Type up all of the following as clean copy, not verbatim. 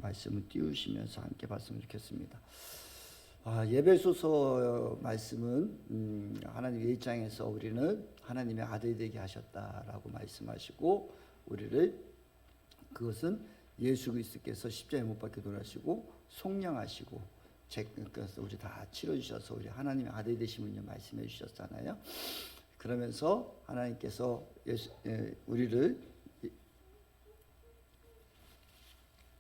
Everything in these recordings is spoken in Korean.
말씀을 띄우시면서 함께 봤으면 좋겠습니다. 예배소서 말씀은 하나님의 입장에서 우리는 하나님의 아들이 되게 하셨다라고 말씀하시고, 우리를 그것은 예수 그리스도께서 십자가에 못 박혀 돌아가시고 속량하시고 그래서 우리 다 치러주셔서 우리 하나님의 아들이 되심을 말씀해 주셨잖아요. 그러면서 하나님께서 우리를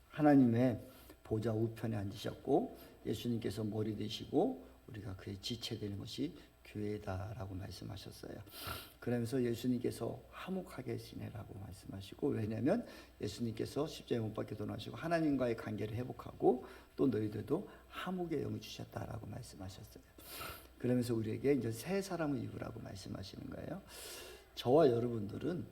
하나님의 보좌 우편에 앉으셨고, 예수님께서 머리 되시고 우리가 그의 지체되는 것이 교회다라고 말씀하셨어요. 그러면서 예수님께서 화목하게 지내라고 말씀하시고, 왜냐하면 예수님께서 십자가에 못 박혀 돌아가시고 하나님과의 관계를 회복하고 또 너희들도 화목의 영을 주셨다라고 말씀하셨어요. 그러면서 우리에게 이제 새 사람을 입으라고 말씀하시는 거예요. 저와 여러분들은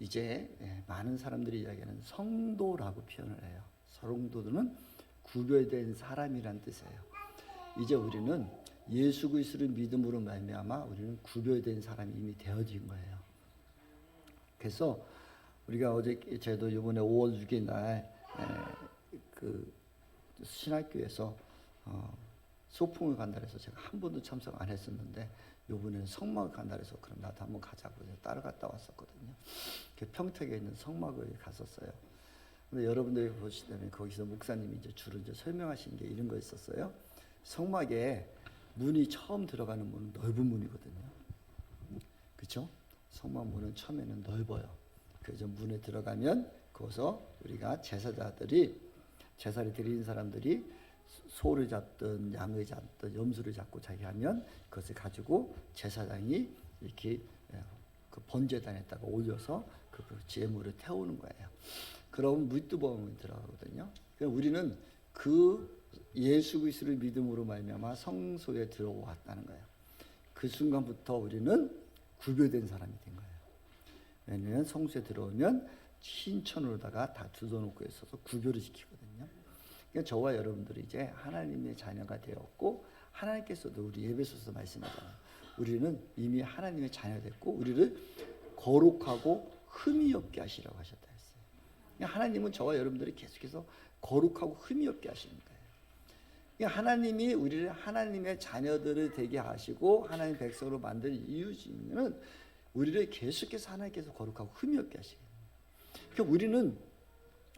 이제 많은 사람들이 이야기하는 성도라고 표현을 해요. 성도들은 구별된 사람이란 뜻이에요. 이제 우리는 예수 그리스도를 믿음으로 말미암아 우리는 구별된 사람이 이미 되어진 거예요. 그래서 우리가 어제 저도 이번에 5월 6일 날 그 신학교에서 소풍을 간다 해서 제가 한 번도 참석 안 했었는데, 요번에는 성막을 간다 해서 그럼 나도 한번 가자고 해서 따라갔다 왔었거든요. 평택에 있는 성막을 갔었어요. 근데 여러분들이 보시다면 거기서 목사님이 이제 주로 이제 설명하신 게 이런 거 있었어요. 성막에 문이 처음 들어가는 문은 넓은 문이거든요. 그렇죠? 성막 문은 처음에는 넓어요. 그래서 문에 들어가면 거기서 우리가 제사를 드리는 사람들이 소를 잡든 양을 잡든 염소를 잡고 자기 하면 그것을 가지고 제사장이 이렇게 그 번제단에다가 올려서 그 제물을 태우는 거예요. 그럼 물두멍이 들어가거든요. 우리는 그 예수 그리스도를 믿음으로 말미암아 성소에 들어왔다는 거예요. 그 순간부터 우리는 구별된 사람이 된 거예요. 왜냐하면 성소에 들어오면 신천으로다가 다 두서놓고 있어서 구별을 시키거든요. 그러니까 저와 여러분들이 이제 하나님의 자녀가 되었고, 하나님께서도 우리 예배소서 말씀하잖아요. 우리는 이미 하나님의 자녀 됐고 우리를 거룩하고 흠이 없게 하시라고 하셨다 했어요. 그러니까 하나님은 저와 여러분들이 계속해서 거룩하고 흠이 없게 하시는 거예요. 그러니까 하나님이 우리를 하나님의 자녀들을 되게 하시고 하나님 백성으로 만든 이유는 우리를 계속해서 하나님께서 거룩하고 흠이 없게 하시는 거예요. 그러니까 우리는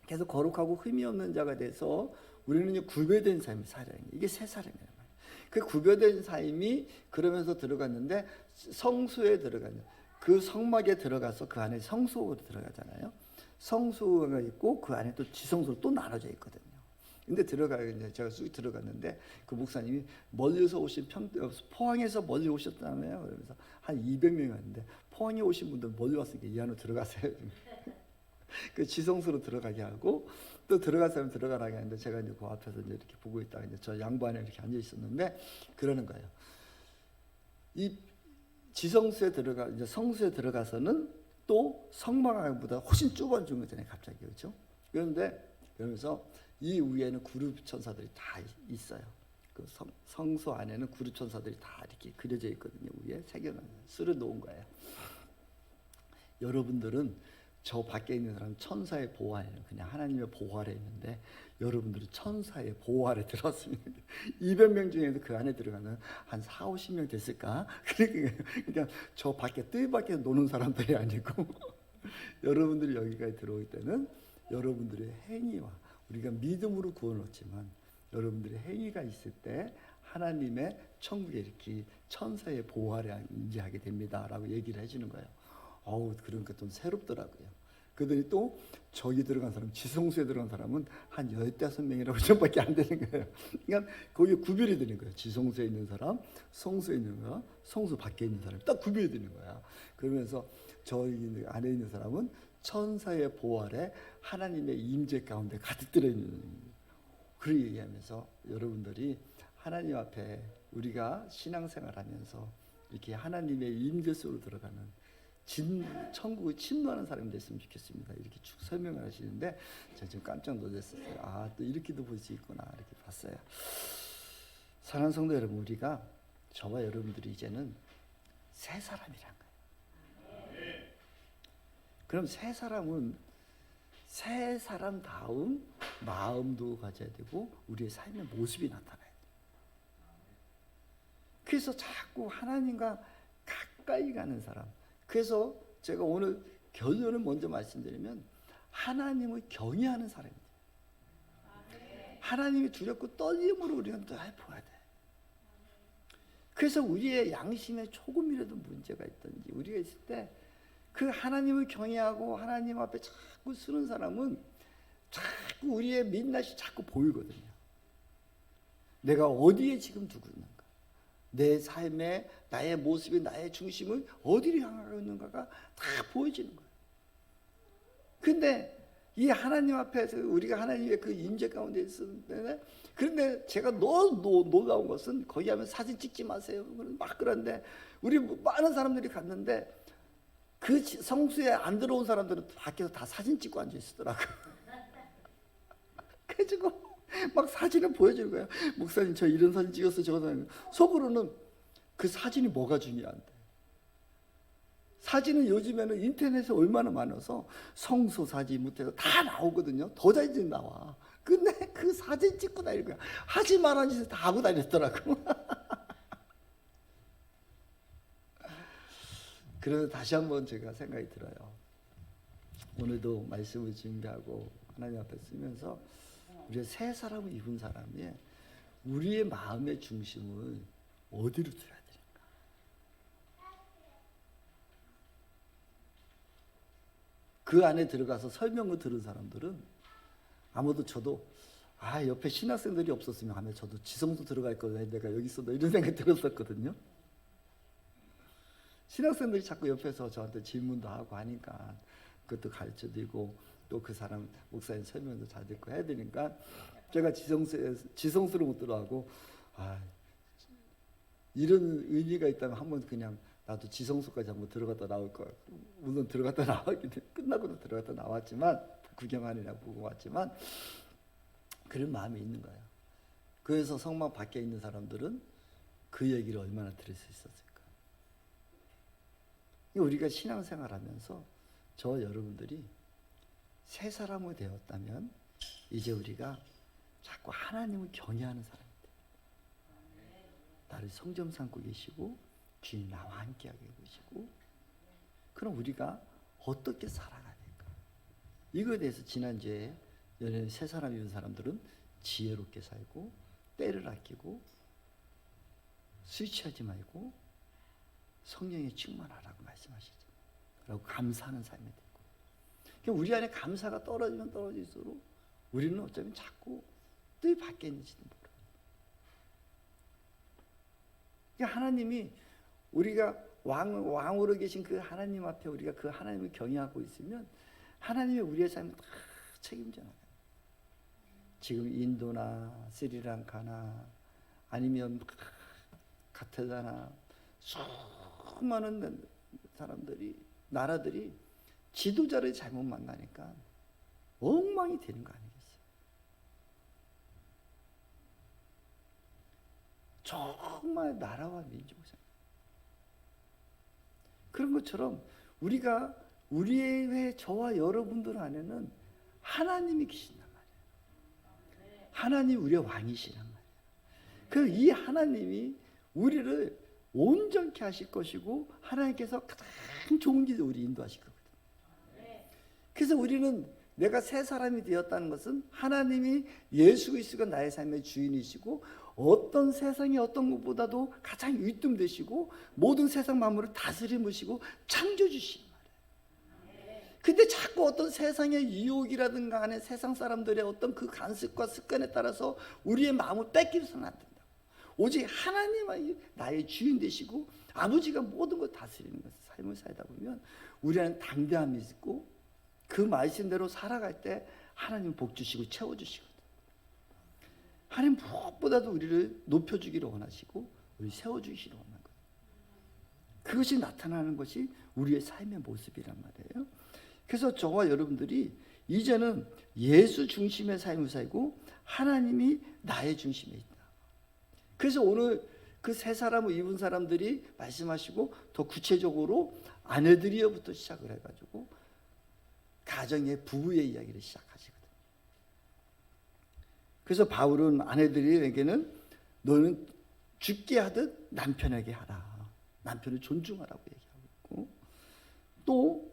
계속 거룩하고 흠이 없는 자가 돼서 우리는 이제 구별된 삶이 살아야 돼요. 이게 새 사람이란 말이에요. 그 구별된 삶이 그러면서 들어갔는데, 성소에 들어가는 그 성막에 들어가서 그 안에 성소로 들어가잖아요. 성소가 있고 그 안에 또 지성소로 또 나눠져 있거든요. 근데 제가 쑥 들어갔는데 그 목사님이 멀리서 오신 포항에서 멀리 오셨다며요. 그러면서 한 200명이 왔는데, 포항에 오신 분들 멀리 왔으니까 이 안으로 들어가세요. 그 지성소로 들어가게 하고, 또 들어갈 사람 들어가라게 하는데, 제가 이제 그 앞에서 이제 이렇게 보고 있다가 이제 저 양반에 이렇게 앉아 있었는데 그러는 거예요. 이 지성소에 이제 성소에 들어가서는 또 성막보다 훨씬 좁아진 거잖아요, 갑자기. 그렇죠? 그러면서 이 위에는 그룹 천사들이 다 있어요. 그 성소 안에는 그룹 천사들이 다 이렇게 그려져 있거든요. 위에 쓸어 놓은 거예요. 여러분들은 저 밖에 있는 사람 천사의 보호 아래는 그냥 하나님의 보호 아래 있는데, 여러분들은 천사의 보호 아래 들어왔습니다. 200명 중에도 그 안에 들어가는 한 4, 50명 됐을까? 그러니까 저 밖에 뜰 밖에 노는 사람들이 아니고 여러분들이 여기까지 들어올 때는 여러분들의 행위와, 우리가 믿음으로 구원을 얻지만 여러분들의 행위가 있을 때 하나님의 천국에 이렇게 천사의 보호 아래 인지하게 됩니다라고 얘기를 해주는 거예요. 그러니까 좀 새롭더라고요. 그러더니 또 저기 들어간 사람, 지성소에 들어간 사람은 한 15명이라고 저밖에 안 되는 거예요. 그러니까 거기 구별이 되는 거예요. 지성소에 있는 사람, 성소에 있는 사람, 성소 밖에 있는 사람 딱 구별이 되는 거야. 그러면서 저기 안에 있는 사람은 천사의 보호 아래 하나님의 임재 가운데 가득 들어있는, 그렇게 얘기하면서 여러분들이 하나님 앞에 우리가 신앙생활하면서 이렇게 하나님의 임재 속으로 들어가는 천국을 침노하는 사람이 됐으면 좋겠습니다. 이렇게 쭉 설명을 하시는데 제가 지금 깜짝 놀랐었어요. 또 이렇게도 볼 수 있구나, 이렇게 봤어요. 사랑하는 성도 여러분, 우리가, 저와 여러분들이 이제는 새 사람이란 거예요. 그럼 새 사람은 새 사람다운 마음도 가져야 되고 우리의 삶의 모습이 나타나야 돼요. 그래서 자꾸 하나님과 가까이 가는 사람. 그래서 제가 오늘 결론을 먼저 말씀드리면 하나님을 경외하는 사람입니다. 하나님이 두렵고 떨림으로 우리가 늘 보아야 돼. 그래서 우리의 양심에 조금이라도 문제가 있든지 우리가 있을 때 그 하나님을 경외하고 하나님 앞에 자꾸 서는 사람은 자꾸 우리의 민낯이 자꾸 보이거든요. 내가 어디에 지금 두고 있는가, 내 삶에 나의 모습이 나의 중심을 어디로 향하고 있는가가 다 보여지는 거예요. 근데 이 하나님 앞에서 우리가 하나님의 그 임재 가운데 있었는데, 그런데 제가 놀라운 것은 거기 하면 사진 찍지 마세요 막 그런데 우리 많은 사람들이 갔는데 그 성수에 안 들어온 사람들은 밖에서 다 사진 찍고 앉아 있었더라고요. 그래가지고 막 사진을 보여주는 거예요. 목사님 저 이런 사진 찍었어요. 저거 사진. 속으로는 그 사진이 뭐가 중요한데. 사진은 요즘에는 인터넷에 얼마나 많아서 성소 사진부터 다 나오거든요. 더 잘 나와. 근데 그 사진 찍고 다니는 거야. 하지 말라는 짓을 다 하고 다녔더라고. 그래서 다시 한번 제가 생각이 들어요. 오늘도 말씀을 준비하고 하나님 앞에 쓰면서 우리가 새 사람을 입은 사람이 우리의 마음의 중심을 어디로 둬야 되는가. 그 안에 들어가서 설명을 들은 사람들은 아무도 저도 옆에 신학생들이 없었으면 하면 저도 지성소 들어갈 걸 왜 내가 여기 있어 이런 생각이 들었었거든요. 신학생들이 자꾸 옆에서 저한테 질문도 하고 하니까 그것도 가르쳐드리고 또 그 사람 목사님 설명도 잘 듣고 해야 되니까 제가 지성소를 못 들어가고 이런 의미가 있다면 한번 그냥 나도 지성소까지 한번 들어갔다 나올 거야. 물론 들어갔다 나왔기 때문에 끝나고도 들어갔다 나왔지만 구경하느라 보고 왔지만 그런 마음이 있는 거예요. 그래서 성막 밖에 있는 사람들은 그 얘기를 얼마나 들을 수 있었을까. 우리가 신앙생활하면서 저 여러분들이 새 사람이 되었다면 이제 우리가 자꾸 하나님을 경외하는 사람입니다. 나를 성점 삼고 계시고 주님 나와 함께하게 계시고, 그럼 우리가 어떻게 살아가야 될까? 이거에 대해서 지난주에 새 사람인 사람들은 지혜롭게 살고 때를 아끼고 술 취하지 말고 성령에 충만하라고 말씀하시죠. 그리고 감사하는 삶이 되고. 그러니까 우리 안에 감사가 떨어지면 떨어질수록 우리는 어쩌면 자꾸 늘 밖에 있는지도 모르고. 그러니까 하나님이 우리가 왕으로 계신 그 하나님 앞에 우리가 그 하나님을 경외하고 있으면 하나님이 우리의 삶을 다 책임져 나가요. 지금 인도나 스리랑카나 아니면 카타르나 수많은 사람들이 나라들이 지도자를 잘못 만나니까 엉망이 되는 거 아니겠어요? 정말 나라와 민족을 그런 것처럼 우리가 우리의 저와 여러분들 안에는 하나님이 계신단 말이에요. 하나님 우리의 왕이시란 말이에요. 그 이 하나님이 우리를 온전케 하실 것이고 하나님께서 가장 좋은 길을 우리 인도하실 거거든요. 그래서 우리는 내가 새 사람이 되었다는 것은 하나님이 예수 그리스도가 나의 삶의 주인이시고 어떤 세상의 어떤 것보다도 가장 윗등되시고 모든 세상 만물을 다스리시고 창조주시는 말이에요. 근데 자꾸 어떤 세상의 유혹이라든가 하는 세상 사람들의 어떤 그 간섭과 습관에 따라서 우리의 마음을 뺏기서는 안 된다고. 오직 하나님이 나의 주인 되시고 아버지가 모든 걸 다스리는 것을 삶을 살다 보면 우리는 당대함이 있고 그 말씀대로 살아갈 때 하나님 복 주시고 채워주시거든요. 하나님 무엇보다도 우리를 높여주기를 원하시고 우리 세워주시기를 원하는 거예요. 그것이 나타나는 것이 우리의 삶의 모습이란 말이에요. 그래서 저와 여러분들이 이제는 예수 중심의 삶을 살고 하나님이 나의 중심에 있다. 그래서 오늘 그 세 사람을 입은 사람들이 말씀하시고 더 구체적으로 아내들이여부터 시작을 해가지고 가정의 부부의 이야기를 시작하시거든요. 그래서 바울은 아내들에게는 너는 죽게 하듯 남편에게 하라. 남편을 존중하라고 얘기하고 있고, 또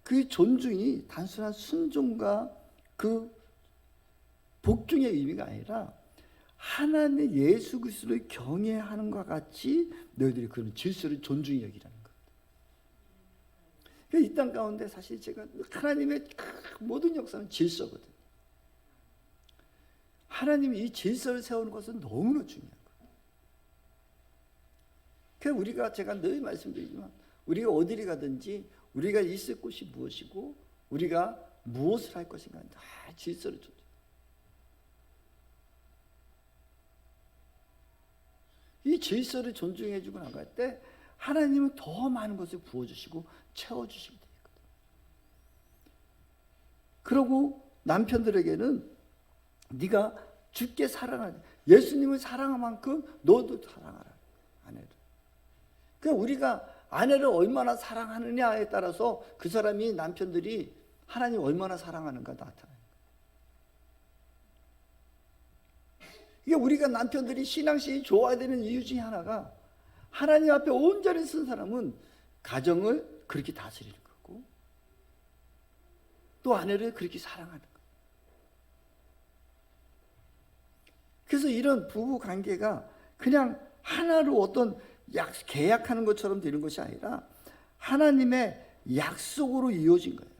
그 존중이 단순한 순종과 그 복종의 의미가 아니라 하나님 예수 그리스도를 경외하는 것과 같이 너희들이 그런 질서를 존중히 여기라는 것. 이 땅 가운데 사실 제가 하나님의 모든 역사는 질서거든요. 하나님이 이 질서를 세우는 것은 너무나 중요한 거예요. 그래서 우리가, 제가 늘 말씀드리지만, 우리가 어디를 가든지 우리가 있을 곳이 무엇이고 우리가 무엇을 할 것인가 다 질서를 존중. 이 질서를 존중해주고 나갈 때 하나님은 더 많은 것을 부어주시고 채워주시게 되거든요. 그리고 남편들에게는 네가 주께 사랑하는, 예수님을 사랑한 만큼 너도 사랑하라, 아내를. 그러니까 우리가 아내를 얼마나 사랑하느냐에 따라서 그 사람이, 남편들이 하나님 얼마나 사랑하는가 나타나요. 이게 우리가 남편들이 신앙심이 좋아야 되는 이유 중에 하나가, 하나님 앞에 온전히 쓴 사람은 가정을 그렇게 다스리는 거고, 또 아내를 그렇게 사랑하는 거예요. 그래서 이런 부부 관계가 그냥 하나로 어떤 계약하는 것처럼 되는 것이 아니라 하나님의 약속으로 이어진 거예요.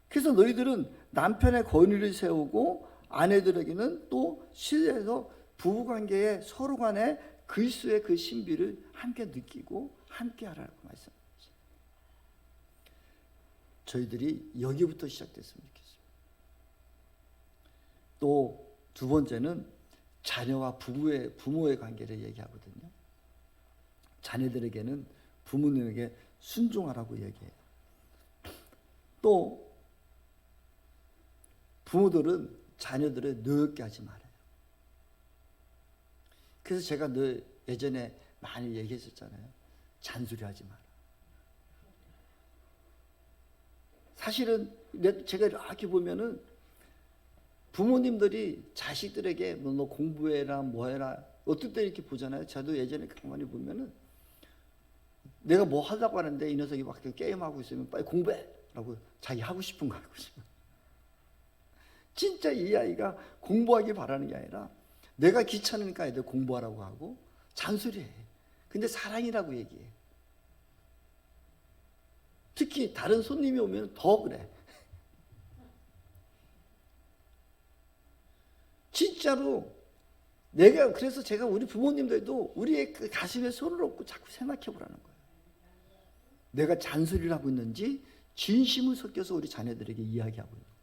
그래서 너희들은 남편의 권위를 세우고 아내들에게는 또 실내에서 부부관계에 서로 간에 그리스도의 그 신비를 함께 느끼고 함께 하라고 말씀하셨어요. 저희들이 여기부터 시작됐으면 좋겠어요. 또 두 번째는 자녀와 부모의 관계를 얘기하거든요. 자녀들에게는 부모님에게 순종하라고 얘기해요. 또 부모들은 자녀들을 노엽게 하지 말아요. 그래서 제가 늘 예전에 많이 얘기했었잖아요. 잔소리하지 마라. 사실은 제가 이렇게 보면은 부모님들이 자식들에게 너 공부해라, 뭐 해라, 어떨 때 이렇게 보잖아요. 저도 예전에 가만히 보면은 내가 뭐 하려고 하는데 이 녀석이 막 게임하고 있으면 빨리 공부해! 라고 자기 하고 싶은 거 하고 싶어. 진짜 이 아이가 공부하기 바라는 게 아니라 내가 귀찮으니까 애들 공부하라고 하고 잔소리해. 근데 사랑이라고 얘기해. 특히 다른 손님이 오면 더 그래. 진짜로 그래서 제가 우리 부모님들도 우리의 그 가슴에 손을 얹고 자꾸 생각해 보라는 거예요. 내가 잔소리를 하고 있는지 진심을 섞여서 우리 자녀들에게 이야기하고 있는 거예요.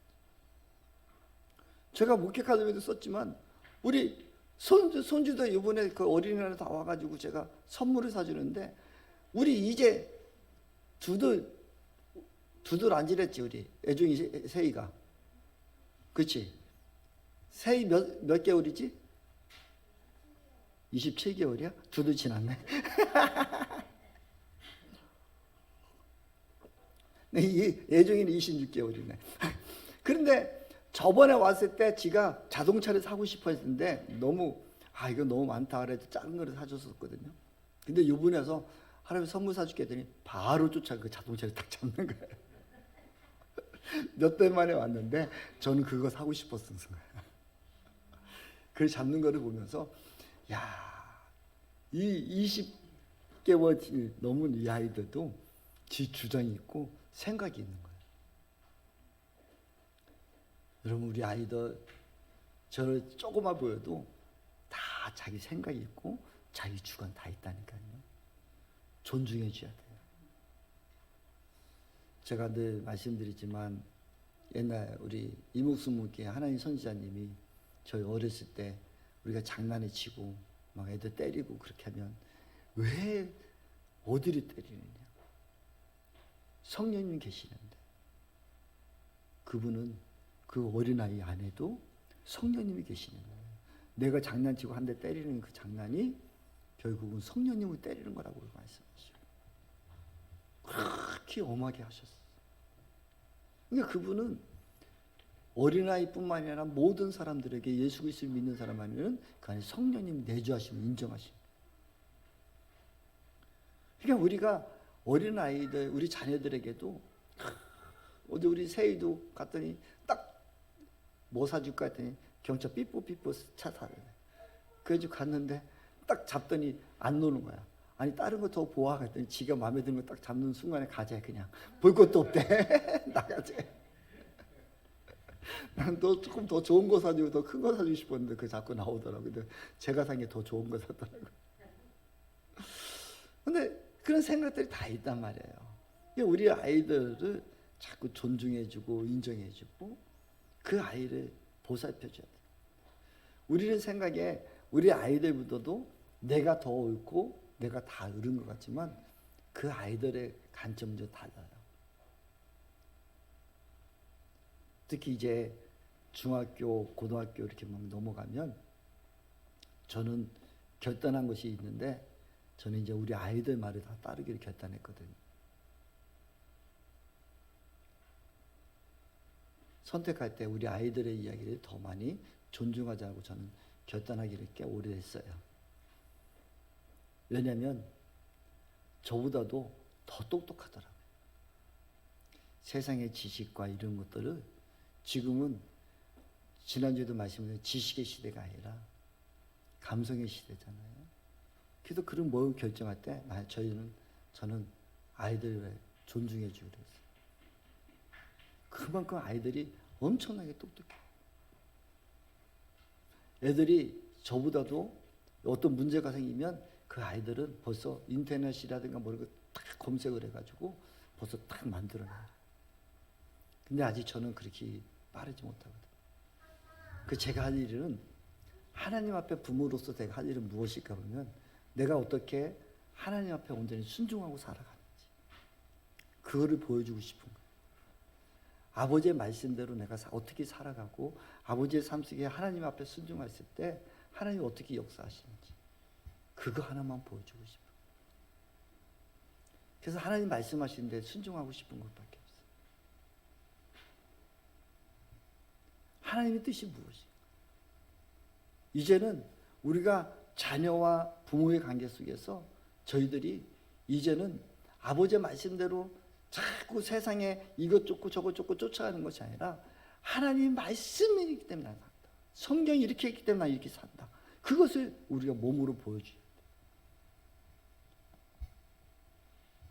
제가 목회 카드에도 썼지만 우리 손주도 이번에 그 어린이날 다 와가지고 제가 선물을 사주는데, 우리 이제 두들 안 지냈지, 우리 애중이 세이가. 그렇지? 세이 몇 개월이지? 27개월이야? 두들 지났네. 이 애중이는 26개월이네. 그런데 저번에 왔을 때 지가 자동차를 사고 싶어 했는데 너무 이거 너무 많다 그래서 작은 거를 사줬었거든요. 근데 이번에 와서 할아버지 선물 사줄게 했더니 바로 쫓아 그 자동차를 딱 잡는 거예요. 몇 달 만에 왔는데 저는 그거 사고 싶었던 거예요. 그걸 잡는 거를 보면서 이 20개월 넘은 이 아이들도 지 주장이 있고 생각이 있는 거예요. 여러분, 우리 아이들 저를 조그만 보여도 다 자기 생각이 있고 자기 주관 다 있다니까요. 존중해 줘야 돼요. 제가 늘 말씀드리지만 옛날 우리 이목수 목회 하나님 선지자님이 저희 어렸을 때 우리가 장난을 치고 막 애들 때리고 그렇게 하면 왜 어디를 때리느냐. 성령님 계시는데 그분은 그 어린아이 안에도 성령님이 계시는 거예요. 내가 장난치고 한 대 때리는 그 장난이 결국은 성령님을 때리는 거라고 말씀하시죠. 그렇게 엄하게 하셨어요. 그러니까 그분은 어린아이뿐만 아니라 모든 사람들에게 예수 그리스도를 믿는 사람 안에는 그 안에 성령님 내주하심을 인정하심. 그러니까 우리가 어린아이들, 우리 자녀들에게도 어제 우리 세이도 갔더니 딱 뭐 사줄까 했더니 경차 삐뽀삐뽀 차 사래. 그래서 갔는데 딱 잡더니 안 노는 거야. 아니 다른 거 더 보아 했더니 지가 마음에 드는 거 딱 잡는 순간에 가재. 그냥 볼 것도 없대. 나가재. 난 너 조금 더 좋은 거 사주고 더 큰 거 사주고 싶었는데 그 자꾸 나오더라고. 근데 제가 산 게 더 좋은 거 샀더라고. 근데 그런 생각들이 다 있단 말이에요. 우리 아이들을 자꾸 존중해주고 인정해주고 그 아이를 보살펴줘야 돼. 우리는 생각에 우리 아이들보다도 내가 더 옳고 내가 다 옳은 것 같지만 그 아이들의 관점은 좀 달라요. 특히 이제 중학교, 고등학교 이렇게 막 넘어가면 저는 결단한 것이 있는데 저는 이제 우리 아이들 말을 다 따르기로 결단했거든요. 선택할 때 우리 아이들의 이야기를 더 많이 존중하자고 저는 결단하기로 꽤 오래됐어요. 왜냐하면 저보다도 더 똑똑하더라고요. 세상의 지식과 이런 것들을 지금은 지난주에도 말씀드린 지식의 시대가 아니라 감성의 시대잖아요. 그래서 그런 뭘 결정할 때 저는 아이들을 존중해 주기로 했어요. 그만큼 아이들이 엄청나게 똑똑해요. 애들이 저보다도 어떤 문제가 생기면 그 아이들은 벌써 인터넷이라든가 뭐 이런 거 딱 검색을 해가지고 벌써 딱 만들어내요. 근데 아직 저는 그렇게 빠르지 못하거든요. 그 제가 할 일은 하나님 앞에 부모로서 제가 할 일은 무엇일까 보면 내가 어떻게 하나님 앞에 온전히 순종하고 살아가는지 그거를 보여주고 싶은 거예요. 아버지의 말씀대로 내가 어떻게 살아가고 아버지의 삶 속에 하나님 앞에 순종했을 때 하나님이 어떻게 역사하시는지 그거 하나만 보여주고 싶어요. 그래서 하나님 말씀하시는데 순종하고 싶은 것밖에 없어요. 하나님의 뜻이 무엇인가? 이제는 우리가 자녀와 부모의 관계 속에서 저희들이 이제는 아버지의 말씀대로 자꾸 세상에 이것 쫓고 저것 쫓고 쫓아가는 것이 아니라 하나님 말씀이기 때문에 난 산다. 성경이 이렇게 했기 때문에 난 이렇게 산다. 그것을 우리가 몸으로 보여줘야 돼.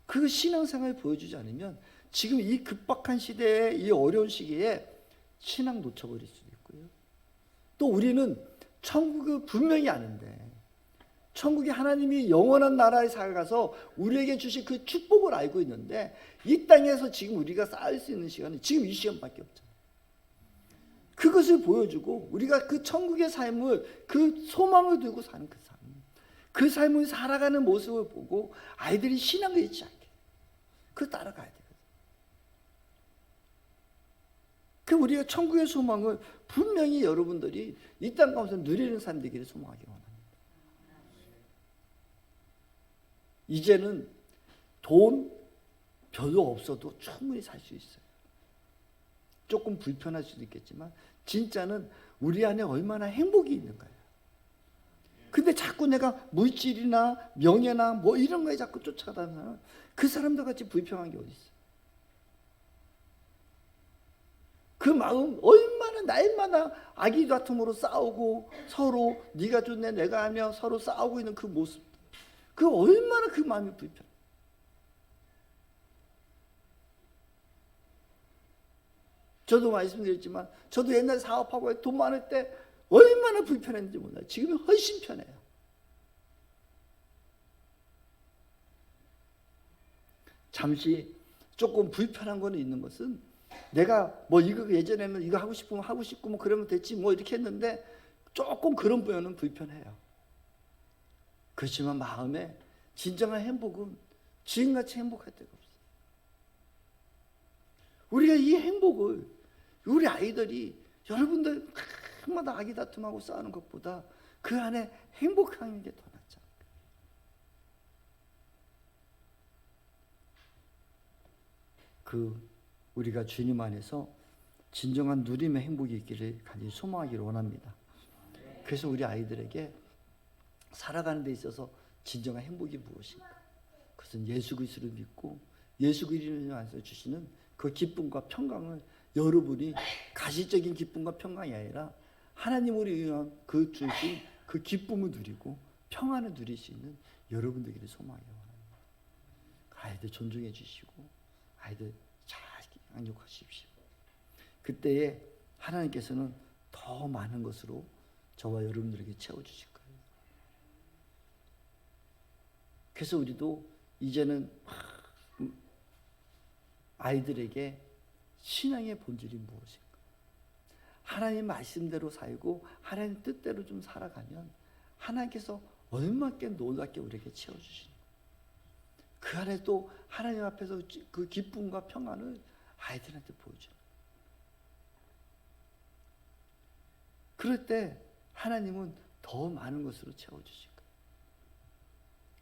그 신앙생활을 보여주지 않으면 지금 이 급박한 시대에 이 어려운 시기에 신앙 놓쳐버릴 수도 있고요. 또 우리는 천국을 분명히 아는데 천국이 하나님이 영원한 나라에 살아가서 우리에게 주신 그 축복을 알고 있는데 이 땅에서 지금 우리가 쌓을 수 있는 시간은 지금 이 시간밖에 없잖아요. 그것을 보여주고 우리가 그 천국의 삶을 그 소망을 두고 사는 그 삶을 살아가는 모습을 보고 아이들이 신앙을 잃지 않게 그 따라가야 되거든요. 그 우리가 천국의 소망을 분명히 여러분들이 이 땅 가운데 누리는 삶 되기를 소망하기 원합니다. 이제는 돈 별로 없어도 충분히 살 수 있어요. 조금 불편할 수도 있겠지만 진짜는 우리 안에 얼마나 행복이 있는 거예요. 근데 자꾸 내가 물질이나 명예나 뭐 이런 거에 자꾸 쫓아가다면 그 사람들 같이 불평한 게 어디 있어요? 그 마음 얼마나 날마다 아기 다툼으로 싸우고 서로 네가 좋네 내가 하며 서로 싸우고 있는 그 모습 그 얼마나 그 마음이 불편해. 저도 말씀드렸지만 저도 옛날에 사업하고 돈 많을 때 얼마나 불편했는지 몰라요. 지금은 훨씬 편해요. 잠시 조금 불편한 거는 있는 것은 내가 뭐 이거 예전에는 이거 하고 싶으면 하고 싶고 뭐 그러면 됐지 뭐 이렇게 했는데 조금 그런 부분은 불편해요. 그렇지만 마음에 진정한 행복은 지금같이 행복할 때가 없어요. 우리가 이 행복을 우리 아이들이 여러분들 마다 아기 다툼하고 싸우는 것보다 그 안에 행복한 게 더 낫지 않을까. 우리가 주님 안에서 진정한 누림의 행복이 있기를 간절히 소망하기를 원합니다. 그래서 우리 아이들에게 살아가는 데 있어서 진정한 행복이 무엇인가? 그것은 예수 그리스도를 믿고 예수 그리스도 안에서 주시는 그 기쁨과 평강을 여러분이 가시적인 기쁨과 평강이 아니라 하나님으로 인한 그 주신 그 기쁨을 누리고 평안을 누릴 수 있는 여러분들에게 소망하기 원합니다. 아이들 존중해 주시고 아이들 잘 양육하십시오. 그때에 하나님께서는 더 많은 것으로 저와 여러분들에게 채워주실 거예요. 그래서 우리도 이제는 아이들에게 신앙의 본질이 무엇인가? 하나님 말씀대로 살고 하나님 뜻대로 좀 살아가면 하나님께서 얼마나 놀랍게 우리에게 채워주시는 거예요. 그 안에 또 하나님 앞에서 그 기쁨과 평안을 아이들한테 보여주는 거예요. 그럴 때 하나님은 더 많은 것으로 채워주실 거예요.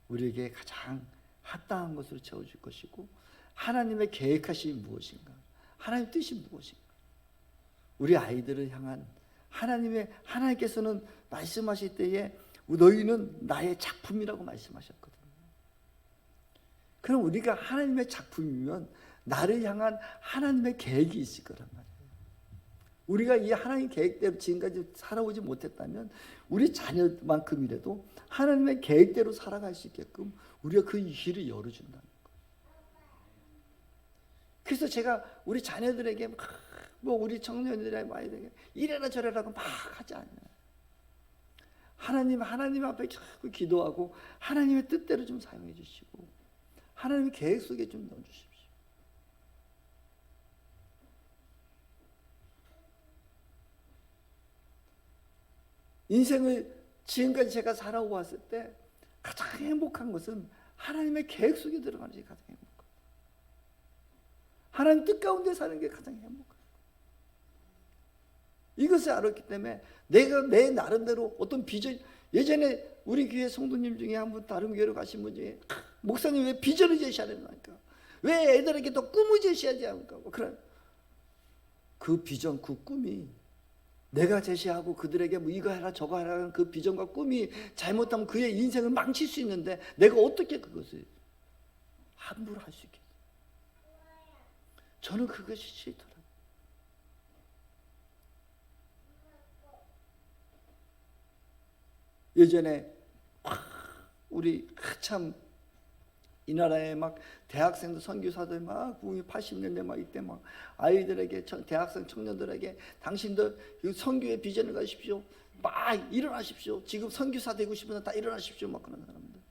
우리에게 가장 합당한 것으로 채워줄 것이고 하나님의 계획하심이 무엇인가? 하나님의 뜻이 무엇인가? 우리 아이들을 향한 하나님께서는 말씀하실 때에 너희는 나의 작품이라고 말씀하셨거든요. 그럼 우리가 하나님의 작품이면 나를 향한 하나님의 계획이 있을 거란 말이에요. 우리가 이 하나님 계획대로 지금까지 살아오지 못했다면 우리 자녀만큼이라도 하나님의 계획대로 살아갈 수 있게끔 우리가 그 길을 열어준다는 거예요. 그래서 제가 우리 자녀들에게 우리 청년들에게 아이들에게 이래라 저래라고 막 하지 않아요. 하나님 앞에 자꾸 기도하고 하나님의 뜻대로 좀 사용해 주시고 하나님의 계획 속에 좀 넣어주십시오. 인생을 지금까지 제가 살아왔을 때 가장 행복한 것은 하나님의 계획 속에 들어가는 것이 가장 행복합니다. 하나님 뜻 가운데 사는 게 가장 행복합니다. 이것을 알았기 때문에 내가 내 나름대로 어떤 비전, 예전에 우리 교회 성도님 중에 한 분 다른 교회로 가신 분 중에 목사님 왜 비전을 제시하려니까 왜 애들에게 더 꿈을 제시하지 않을까? 그런 그 비전, 그 꿈이 내가 제시하고 그들에게 뭐 이거 해라 저거 해라 그 비전과 꿈이 잘못하면 그의 인생을 망칠 수 있는데 내가 어떻게 그것을 함부로 할 수 있겠어요? 저는 그것이 싫더라고요. 예전에 우리 참 이 나라에 막 대학생들 선교사들 막 80년대 막 이때 막 아이들에게 대학생 청년들에게 당신들 선교의 비전을 가지십시오. 막 일어나십시오. 지금 선교사 되고 싶으면 다 일어나십시오. 막 그런 사람들.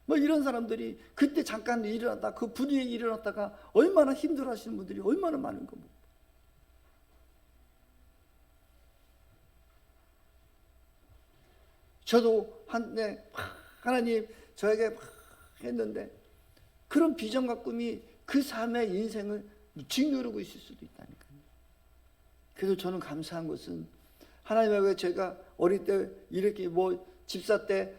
뭐 이런 사람들이 그때 잠깐 일어났다 그 분위기에 일어났다가 얼마나 힘들어하시는 분들이 얼마나 많은 거. 저도 하나님 저에게 했는데 그런 비전과 꿈이 그 삶의 인생을 짓누르고 있을 수도 있다니까요. 그래서 저는 감사한 것은 하나님에게 제가 어릴 때 이렇게 뭐 집사 때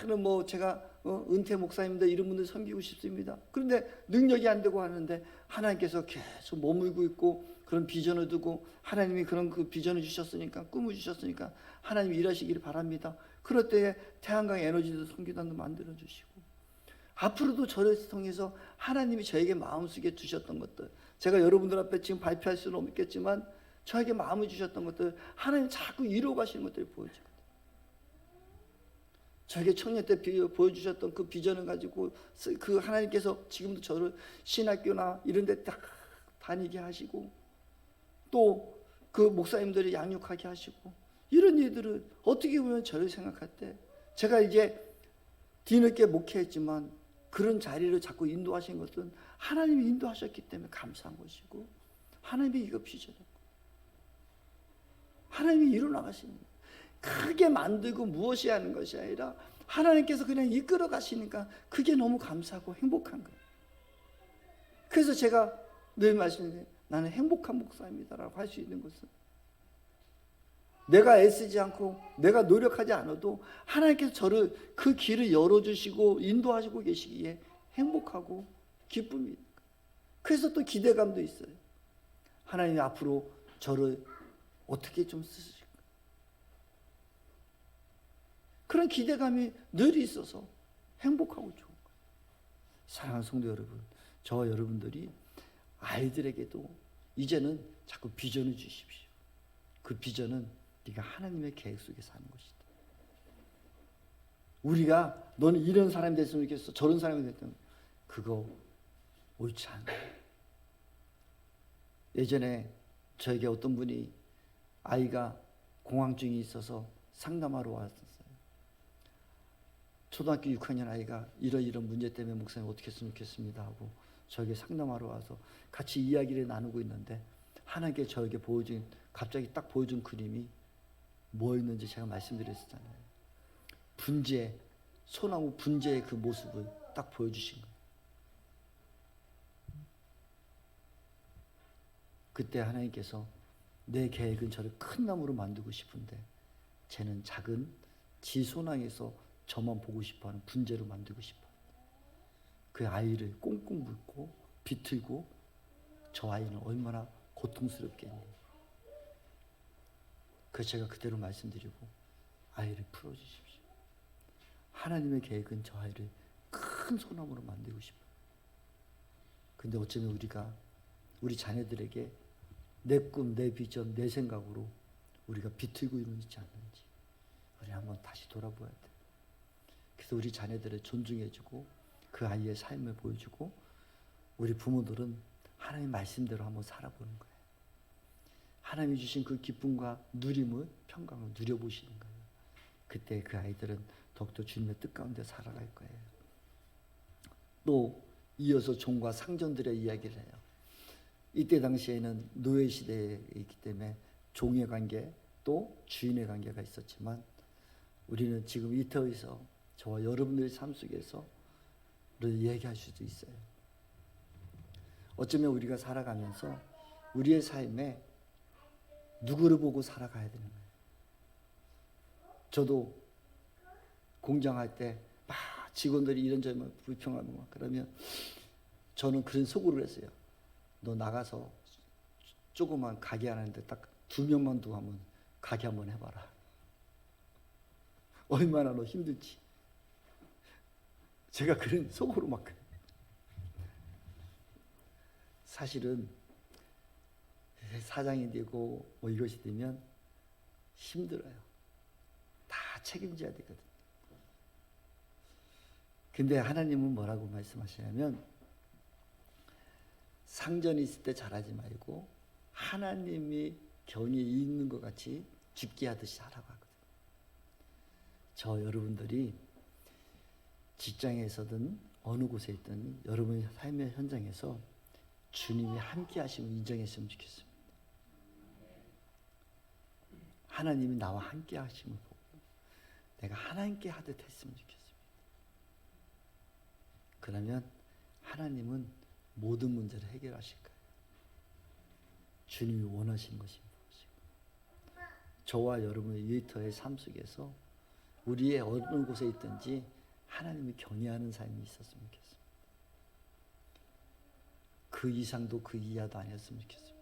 많은 뭐 제가 은퇴 목사님들 이런 분들 섬기고 싶습니다. 그런데 능력이 안 되고 하는데 하나님께서 계속 머물고 있고 그런 비전을 두고 하나님이 그런 그 비전을 주셨으니까 꿈을 주셨으니까 하나님 일하시기를 바랍니다. 그럴 때에 태양광 에너지도 섬기단도 만들어 주시고 앞으로도 저를 통해서 하나님이 저에게 마음속에 주셨던 것들 제가 여러분들 앞에 지금 발표할 수는 없겠지만 저에게 마음을 주셨던 것들 하나님 자꾸 이루어 가시는 것들을 보여주거든요. 저에게 청년 때 보여주셨던 그 비전을 가지고 그 하나님께서 지금도 저를 신학교나 이런 데 딱 다니게 하시고 또 그 목사님들이 양육하게 하시고 이런 일들을 어떻게 보면 저를 생각할 때 제가 이제 뒤늦게 목회했지만 그런 자리를 자꾸 인도하신 것은 하나님이 인도하셨기 때문에 감사한 것이고 하나님이 이거 비전이고 하나님이 이루어나가시는 거예요. 크게 만들고 무엇이 하는 것이 아니라 하나님께서 그냥 이끌어 가시니까 그게 너무 감사하고 행복한 거예요. 그래서 제가 늘 말씀드려요. 나는 행복한 목사입니다라고 할 수 있는 것은 내가 애쓰지 않고 내가 노력하지 않아도 하나님께서 저를 그 길을 열어주시고 인도하시고 계시기에 행복하고 기쁨이. 그래서 또 기대감도 있어요. 하나님이 앞으로 저를 어떻게 좀 쓰실까? 그런 기대감이 늘 있어서 행복하고 좋은 거예요. 사랑하는 성도 여러분, 저와 여러분들이 아이들에게도 이제는 자꾸 비전을 주십시오. 그 비전은 네가 하나님의 계획 속에 사는 것이다. 우리가 너는 이런 사람이 됐으면 좋겠어, 저런 사람이 됐으면, 그거 옳지 않아요. 예전에 저에게 어떤 분이 아이가 공황증이 있어서 상담하러 왔었어요. 초등학교 6학년 아이가 이런 문제 때문에 목사님 어떻게 했으면 좋겠습니다 하고 저에게 상담하러 와서 같이 이야기를 나누고 있는데, 하나님께 저에게 갑자기 딱 보여준 그림이 뭐였는지 제가 말씀드렸잖아요. 분재, 소나무 분재의 그 모습을 딱 보여주신 거예요. 그때 하나님께서 내 계획은 저를 큰 나무로 만들고 싶은데 쟤는 작은 지소나에서 저만 보고 싶어하는 분재로 만들고 싶어요. 그 아이를 꽁꽁 묶고 비틀고 저 아이는 얼마나 고통스럽겠니. 그래서 제가 그대로 말씀드리고 아이를 풀어주십시오. 하나님의 계획은 저 아이를 큰 소나무로 만들고 싶어요. 근데 어쩌면 우리가 우리 자녀들에게 내 꿈, 내 비전, 내 생각으로 우리가 비틀고 있지 않는지 우리 한번 다시 돌아보아야 돼요. 그래서 우리 자녀들을 존중해주고 그 아이의 삶을 보여주고, 우리 부모들은 하나님 말씀대로 한번 살아보는 거예요. 하나님이 주신 그 기쁨과 누림을, 평강을 누려보시는 거예요. 그때 그 아이들은 더욱더 주님의 뜻 가운데 살아갈 거예요. 또 이어서 종과 상전들의 이야기를 해요. 이때 당시에는 노예 시대에 있기 때문에 종의 관계 또 주인의 관계가 있었지만, 우리는 지금 이 터에서 저와 여러분들의 삶 속에서 얘기할 수도 있어요. 어쩌면 우리가 살아가면서 우리의 삶에 누구를 보고 살아가야 되는 거예요. 저도 공장할 때 막 직원들이 이런저런 불평하고 막 그러면 저는 그런 속으로 했어요. 너 나가서 조그만 가게 하는데 딱 2명만 두고 하면 가게 한번 해봐라. 얼마나 너 힘들지. 제가 그런 속으로 막. 사실은 사장이 되고 뭐 이것이 되면 힘들어요. 다 책임져야 되거든. 근데 하나님은 뭐라고 말씀하시냐면, 상전이 있을 때 잘하지 말고 하나님이 경이 있는 것 같이 죽게 하듯이 하라고 하거든요. 저 여러분들이 직장에서든 어느 곳에 있든 여러분의 삶의 현장에서 주님이 함께 하심을 인정했으면 좋겠습니다. 하나님이 나와 함께 하심을 보고 내가 하나님께 하듯 했으면 좋겠습니다. 그러면 하나님은 모든 문제를 해결하실 거예요. 주님이 원하시는 것이 무엇이고, 저와 여러분의 일터의 삶 속에서 우리의 어느 곳에 있든지 하나님이 경외하는 삶이 있었으면 좋겠습니다. 그 이상도 그 이하도 아니었으면 좋겠습니다.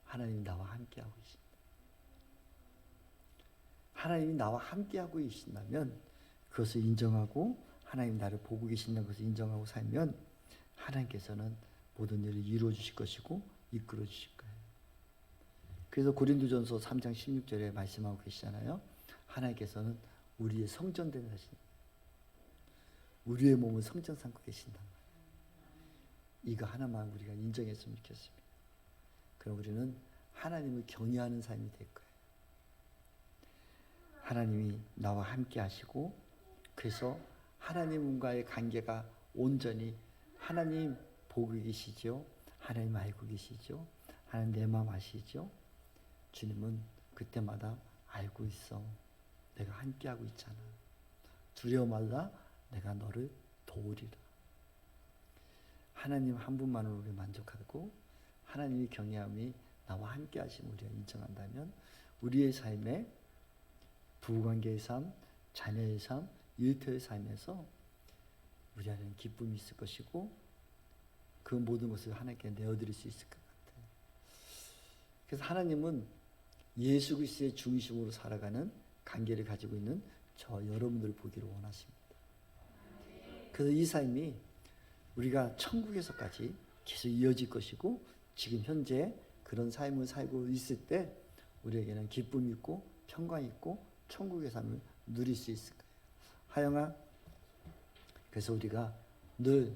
하나님이 나와 함께하고 계신다. 하나님이 나와 함께하고 계신다면 그것을 인정하고, 하나님 나를 보고 계신다는 것을 인정하고 살면 하나님께서는 모든 일을 이루어 주실 것이고 이끌어 주실 거예요. 그래서 고린도전서 3장 16절에 말씀하고 계시잖아요. 하나님께서는 우리의 성전된 자신, 우리의 몸을 성전 삼고 계신단 말이에요. 이거 하나만 우리가 인정했으면 좋겠습니다. 그럼 우리는 하나님을 경외하는 삶이 될 거예요. 하나님이 나와 함께 하시고, 그래서 하나님과의 관계가 온전히, 하나님 보고 계시죠? 하나님 알고 계시죠? 하나님 내 마음 아시죠? 주님은 그때마다 알고 있어. 내가 함께하고 있잖아. 두려워 말라. 내가 너를 도우리라. 하나님 한 분만으로 우리 만족하고 하나님의 경외함이 나와 함께 하심을 우리가 인정한다면 우리의 삶에 부부관계의 삶, 자녀의 삶, 일터의 삶에서 우리 안에는 기쁨이 있을 것이고 그 모든 것을 하나님께 내어드릴 수 있을 것 같아요. 그래서 하나님은 예수 그리스도의 중심으로 살아가는 관계를 가지고 있는 저 여러분들 보기를 원하십니다. 그래서 이 삶이 우리가 천국에서까지 계속 이어질 것이고, 지금 현재 그런 삶을 살고 있을 때 우리에게는 기쁨이 있고 평강이 있고 천국의 삶을 누릴 수 있을 거예요. 하영아, 그래서 우리가 늘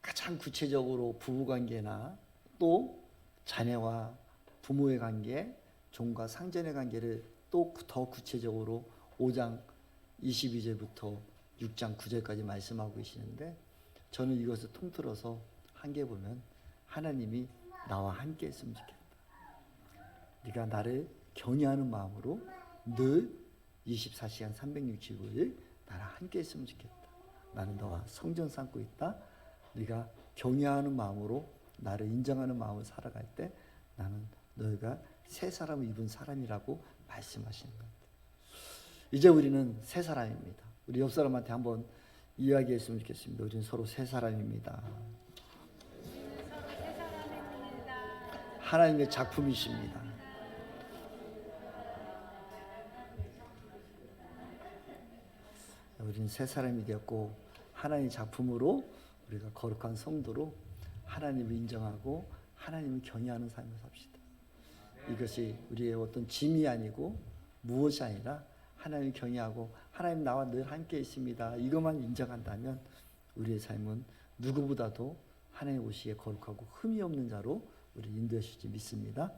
가장 구체적으로 부부관계나 또 자녀와 부모의 관계, 종과 상전의 관계를 또 더 구체적으로 5장 22절부터 6장 9절까지 말씀하고 계시는데, 저는 이것을 통틀어서 한 개 보면 하나님이 나와 함께 했으면 좋겠다. 네가 나를 경외하는 마음으로 늘 24시간 365일 나랑 함께 했으면 좋겠다. 나는 너와 성전 삼고 있다. 네가 경외하는 마음으로 나를 인정하는 마음을 살아갈 때 나는 너희가 새 사람을 입은 사람이라고 말씀하시는 겁니다. 이제 우리는 새 사람입니다. 우리 옆 사람한테 한번 이야기했으면 좋겠습니다. 우리는 서로 새 사람입니다. 하나님의 작품이십니다. 우리는 새 사람이 되었고 하나님의 작품으로 우리가 거룩한 성도로 하나님을 인정하고 하나님을 경외하는 삶을 삽시다. 이것이 우리의 어떤 짐이 아니고 무엇이 아니라 하나님을 경외하고 하나님 나와 늘 함께 있습니다. 이것만 인정한다면 우리의 삶은 누구보다도 하나님 오시기에 거룩하고 흠이 없는 자로 우리 인도해 주실 줄 믿습니다.